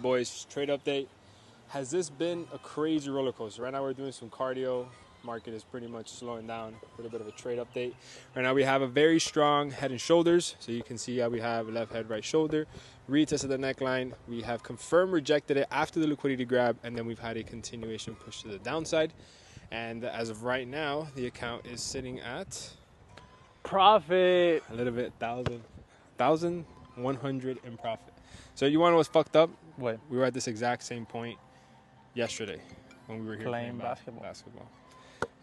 Boys, trade update. Has this been a crazy roller coaster? Right now we're doing some cardio. Market is pretty much slowing down. A little bit of a trade update. Right now we have a very strong head and shoulders. So you can see how we have left head, right shoulder. Retested the neckline. We have confirmed rejected it after the liquidity grab, and then we've had a continuation push to the downside. And as of right now, the account is sitting at profit. A little bit, 1,100 in profit. So you want to know what's fucked up? What? We were at this exact same point yesterday when we were here playing basketball.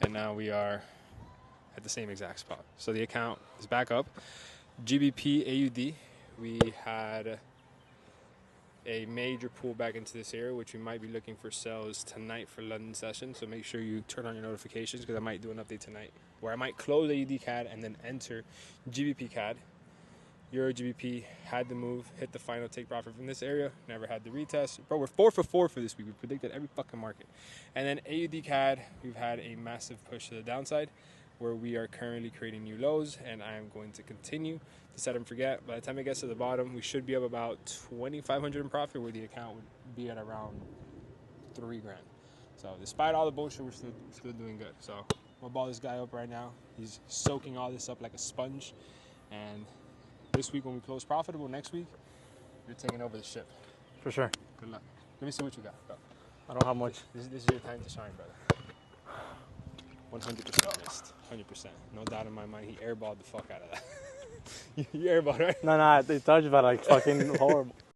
And now we are at the same exact spot. So the account is back up. GBP AUD, we had a major pullback into this area, which we might be looking for sells tonight for London session. So make sure you turn on your notifications because I might do an update tonight where I might close AUD CAD and then enter GBP CAD. Euro GBP had the move, hit the final take profit from this area, never had the retest. Bro, we're 4 for 4 for this week. We predicted every fucking market. And then AUD CAD, we've had a massive push to the downside where we are currently creating new lows, and I am going to continue to set and forget. By the time it gets to the bottom, we should be up about 2,500 in profit, where the account would be at around $3 grand. So despite all the bullshit, we're still doing good. So I'm gonna ball this guy up right now. He's soaking all this up like a sponge, and this week when we close profitable, next week, you're taking over the ship. For sure. Good luck. Let me see what you got. Go. I don't have much. This is your time to shine, brother. 100% missed. 100%. No doubt in my mind, he airballed the fuck out of that. You airballed, right? No, they touched, but like fucking horrible.